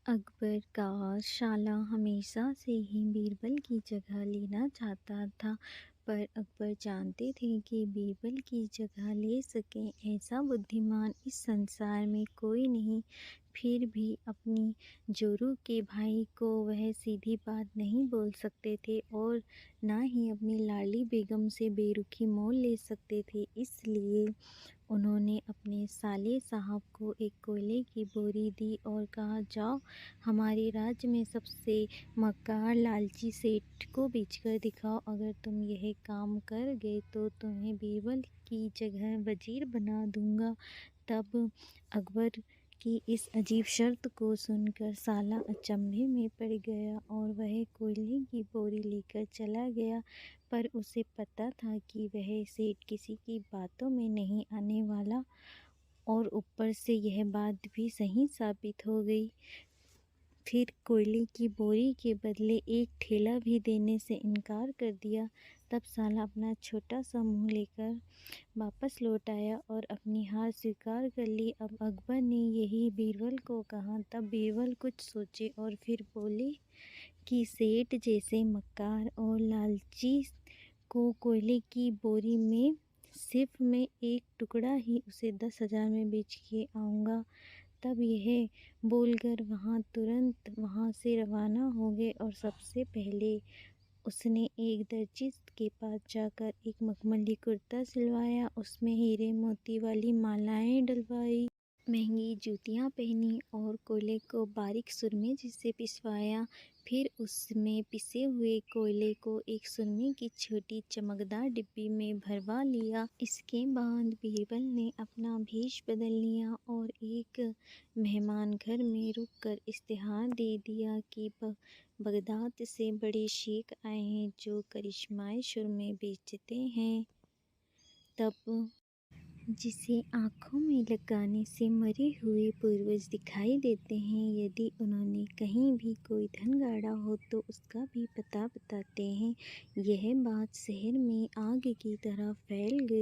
अकबर का साला हमेशा से ही बीरबल की जगह लेना चाहता था, पर अकबर जानते थे कि बीरबल की जगह ले सके ऐसा बुद्धिमान इस संसार में कोई नहीं। फिर भी अपनी जोरू के भाई को वह सीधी बात नहीं बोल सकते थे और ना ही अपनी लाडली बेगम से बेरुखी मोल ले सकते थे। इसलिए उन्होंने अपने साले साहब को एक कोयले की बोरी दी और कहा, जाओ हमारे राज्य में सबसे मक्कार लालची सेठ को बेचकर दिखाओ। अगर तुम यह काम कर गए तो तुम्हें बीरबल की जगह वजीर बना दूंगा। तब अकबर की इस अजीब शर्त को सुनकर साला अचंभे में पड़ गया और वह कोयले की बोरी लेकर चला गया। पर उसे पता था कि वह सेठ किसी की बातों में नहीं आने वाला, और ऊपर से यह बात भी सही साबित हो गई। फिर कोयले की बोरी के बदले एक ठेला भी देने से इनकार कर दिया। तब साला अपना छोटा सा मुंह लेकर वापस लौट आया और अपनी हार स्वीकार कर ली। अब अकबर ने यही बीरबल को कहा। तब बीरबल कुछ सोचे और फिर बोले कि सेठ जैसे मक्कार और लालची को कोयले की बोरी में सिर्फ मैं एक टुकड़ा ही उसे 10,000 में बेच के आऊँगा। तब यह बोलकर तुरंत वहाँ से रवाना हो गए और सबसे पहले उसने एक दर्जी के पास जाकर एक मखमली कुर्ता सिलवाया, उसमें हीरे मोती वाली मालाएं डलवाई, महंगी जूतियाँ पहनी और कोयले को बारीक सुरमे जिसे पिसवाया। फिर उसमें पिसे हुए कोयले को एक सुरमे की छोटी चमकदार डिब्बी में भरवा लिया। इसके बाद बीरबल ने अपना भेष बदल लिया और एक मेहमान घर में रुककर इश्तिहार दे दिया कि बगदाद से बड़े शेख आए हैं जो करिश्माई सुरमे बेचते हैं। तब जिसे आँखों में लगाने से मरे हुए पूर्वज दिखाई देते हैं, यदि उन्होंने कहीं भी कोई धन गाड़ा हो तो उसका भी पता बताते हैं। यह बात शहर में आग की तरह फैल गई।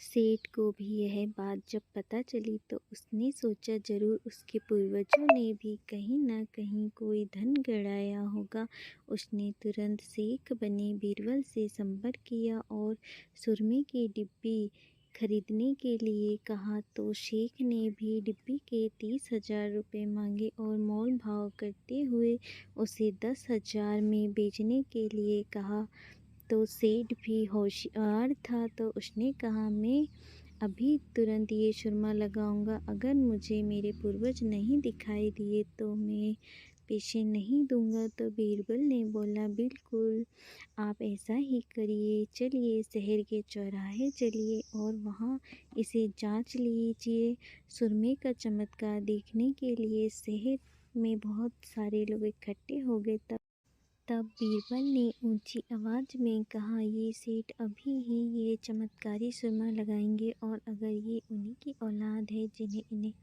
सेठ को भी यह बात जब पता चली तो उसने सोचा, जरूर उसके पूर्वजों ने भी कहीं न कहीं कोई धन गड़ाया होगा। उसने तुरंत शेख बने बीरबल से संपर्क किया और सुरमे की डिब्बी खरीदने के लिए कहा, तो शेख ने भी डिब्बी के 30,000 रुपये मांगे और मोल भाव करते हुए उसे 10,000 में बेचने के लिए कहा। तो सेठ भी होशियार था, तो उसने कहा, मैं अभी तुरंत ये सुरमा लगाऊंगा। अगर मुझे मेरे पूर्वज नहीं दिखाई दिए तो मैं पैसे नहीं दूंगा। तो बीरबल ने बोला, बिल्कुल, आप ऐसा ही करिए। चलिए शहर के चौराहे चलिए और वहाँ इसे जांच लीजिए। सुरमे का चमत्कार देखने के लिए शहर में बहुत सारे लोग इकट्ठे हो गए। तब बीरबल ने ऊंची आवाज़ में कहा, ये सेठ अभी ही ये चमत्कारी सुरमा लगाएंगे और अगर ये उन्हीं की औलाद है जिन्हें इन्हें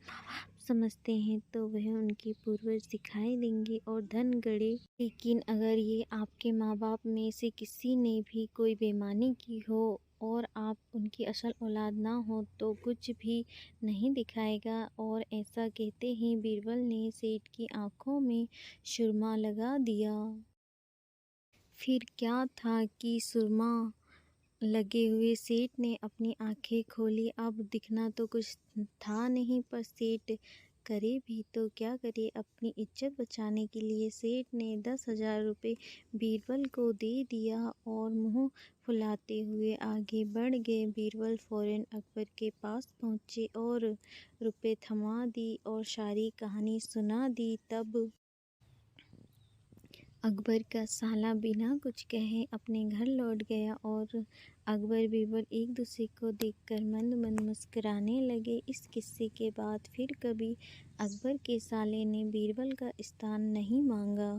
समझते हैं तो वह उनके पूर्वज दिखाई देंगे और धन गड़े। लेकिन अगर ये आपके माँ बाप में से किसी ने भी कोई बेईमानी की हो और आप उनकी असल औलाद ना हो तो कुछ भी नहीं दिखाएगा। और ऐसा कहते ही बीरबल ने सेठ की आंखों में सुरमा लगा दिया। फिर क्या था कि सुरमा लगे हुए सेठ ने अपनी आंखें खोली। अब दिखना तो कुछ था नहीं, पर सेठ करे भी तो क्या करे। अपनी इज्जत बचाने के लिए सेठ ने 10,000 रुपये बीरबल को दे दिया और मुंह फुलाते हुए आगे बढ़ गए। बीरबल फौरन अकबर के पास पहुंचे और रुपये थमा दी और सारी कहानी सुना दी। तब अकबर का साला बिना कुछ कहे अपने घर लौट गया और अकबर बीरबल एक दूसरे को देखकर मंद मंद मुस्कुराने लगे। इस किस्से के बाद फिर कभी अकबर के साले ने बीरबल का स्थान नहीं मांगा।